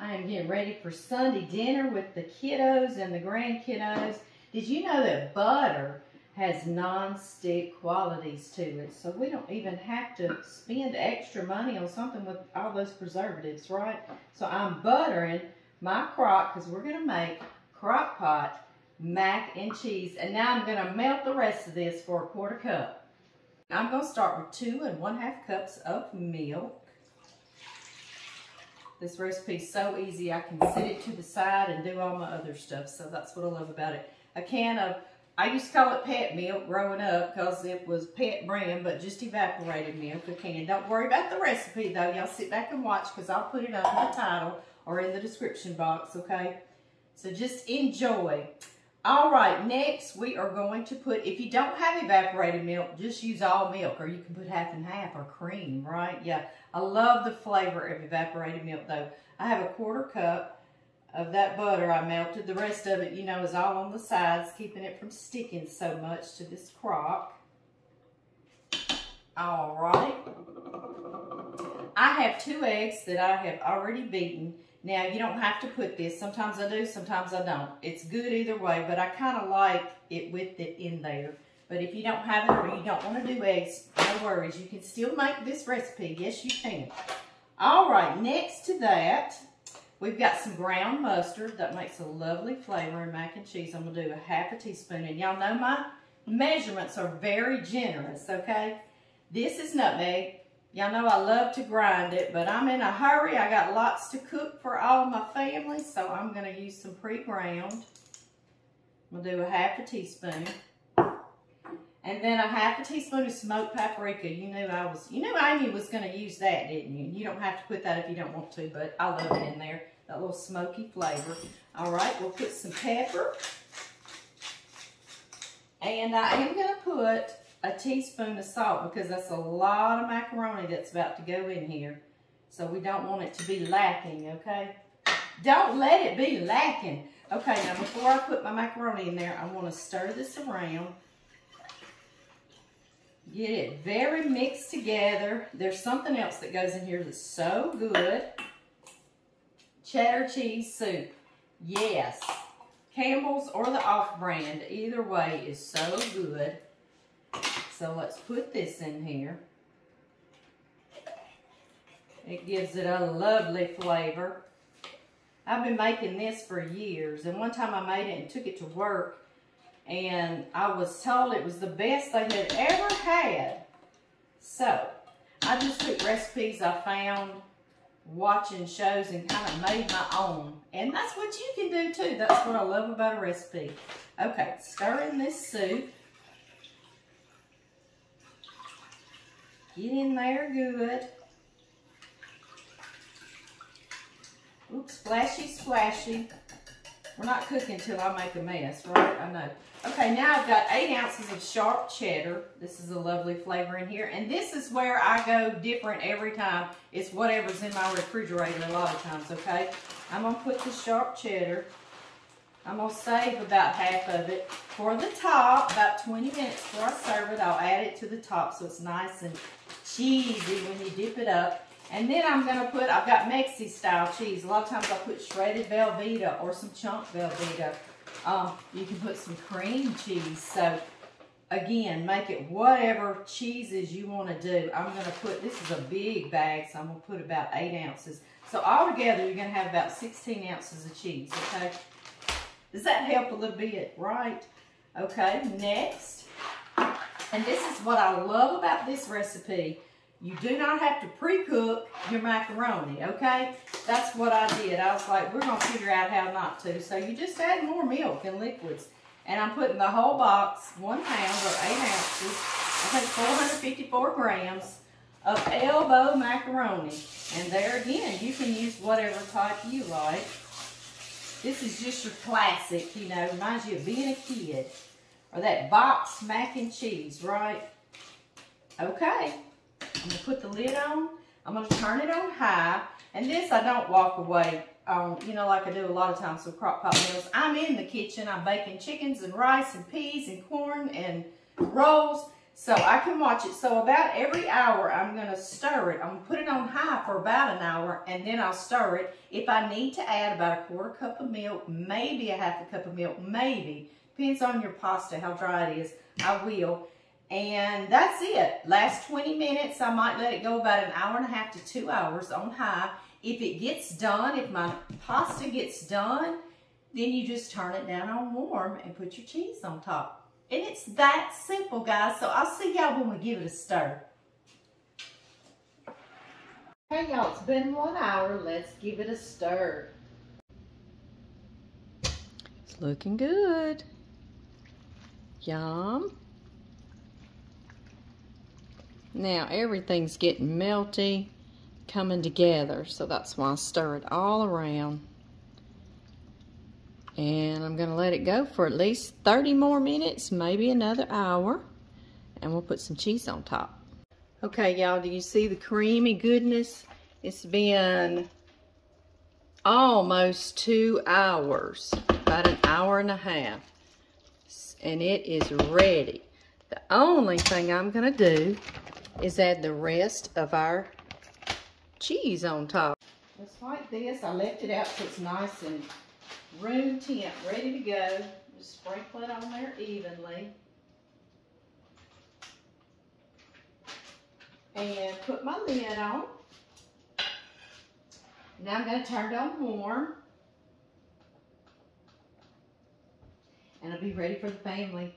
I am getting ready for Sunday dinner with the kiddos and the grandkiddos. Did you know that butter has non-stick qualities to it? So we don't even have to spend extra money on something with all those preservatives, right? So I'm buttering my crock because we're going to make crock pot mac and cheese. And now I'm going to melt the rest of this for a 1/4 cup. I'm going to start with 2 1/2 cups of milk. This recipe is so easy, I can set it to the side and do all my other stuff. So that's what I love about it. A can of, I used to call it pet milk growing up because it was pet brand, but just evaporated milk, a can. Don't worry about the recipe though. Y'all sit back and watch because I'll put it up in the title or in the description box, okay? So just enjoy. All right, next we are going to put, if you don't have evaporated milk, just use all milk, or you can put half and half, or cream, right? Yeah, I love the flavor of evaporated milk though. I have a 1/4 cup of that butter I melted. The rest of it, you know, is all on the sides, keeping it from sticking so much to this crock. All right. I have 2 eggs that I have already beaten. Now, you don't have to put this. Sometimes I do, sometimes I don't. It's good either way, but I kind of like it with it in there. But if you don't have it or you don't want to do eggs, no worries. You can still make this recipe. Yes, you can. All right, next to that, we've got some ground mustard. That makes a lovely flavor in mac and cheese. I'm going to do a 1/2 teaspoon. And y'all know my measurements are very generous, okay? This is nutmeg. Y'all know I love to grind it, but I'm in a hurry. I got lots to cook for all my family, so I'm going to use some pre-ground. I'm going to do a 1/2 teaspoon. And then a 1/2 teaspoon of smoked paprika. You knew Amy was going to use that, didn't you? You don't have to put that if you don't want to, but I love it in there. That little smoky flavor. All right, we'll put some pepper. And I am going to put a teaspoon of salt because that's a lot of macaroni that's about to go in here. So we don't want it to be lacking, okay? Don't let it be lacking. Okay, now before I put my macaroni in there, I want to stir this around. Get it very mixed together. There's something else that goes in here that's so good. Cheddar cheese soup. Yes. Campbell's or the off-brand, either way is so good. So let's put this in here. It gives it a lovely flavor. I've been making this for years, and one time I made it and took it to work, and I was told it was the best they had ever had. So I just took recipes I found watching shows and kind of made my own. And that's what you can do too. That's what I love about a recipe. Okay, stir in this soup. Get in there good. Oops, splashy, splashy. We're not cooking till I make a mess, right? I know. Okay, now I've got 8 ounces of sharp cheddar. This is a lovely flavor in here. And this is where I go different every time. It's whatever's in my refrigerator a lot of times, okay? I'm going to put the sharp cheddar. I'm going to save about half of it for the top. About 20 minutes before I serve it, I'll add it to the top so it's nice and cheesy when you dip it up. And then I'm going to put, I've got Mexi style cheese. A lot of times I'll put shredded Velveeta or some chunk Velveeta. You can put some cream cheese. So again, make it whatever cheeses you want to do. I'm going to put, this is a big bag, so I'm going to put about 8 ounces. So altogether, you're going to have about 16 ounces of cheese, okay? Does that help a little bit, right? Okay, next. And this is what I love about this recipe. You do not have to pre-cook your macaroni, okay? That's what I did. I was like, we're going to figure out how not to. So you just add more milk and liquids. And I'm putting the whole box, 1 pound or 8 ounces, I think 454 grams of Elbow Macaroni. And there again, you can use whatever type you like. This is just your classic, you know, reminds you of being a kid. Or that box mac and cheese, right? Okay. I'm going to put the lid on. I'm going to turn it on high. And this I don't walk away on, you know, like I do a lot of times with crock pot meals. I'm in the kitchen. I'm baking chickens and rice and peas and corn and rolls. So I can watch it. So about every hour, I'm going to stir it. I'm going to put it on high for about an hour, and then I'll stir it. If I need to add about a 1/4 cup of milk, maybe a 1/2 cup of milk, maybe. Depends on your pasta, how dry it is. I will. And that's it. Last 20 minutes, I might let it go about an hour and a half to 2 hours on high. If it gets done, if my pasta gets done, then you just turn it down on warm and put your cheese on top. And it's that simple, guys. So I'll see y'all when we give it a stir. Hey, y'all, it's been 1 hour. Let's give it a stir. It's looking good. Yum. Now, everything's getting melty, coming together. So that's why I stir it all around. And I'm going to let it go for at least 30 more minutes, maybe another hour. And we'll put some cheese on top. Okay, y'all, do you see the creamy goodness? It's been almost 2 hours, about an hour and a half. And it is ready. The only thing I'm going to do is add the rest of our cheese on top. Just like this. I left it out so it's nice and room temp, ready to go. Just sprinkle it on there evenly. And put my lid on. Now I'm going to turn it on warm. And it'll be ready for the family.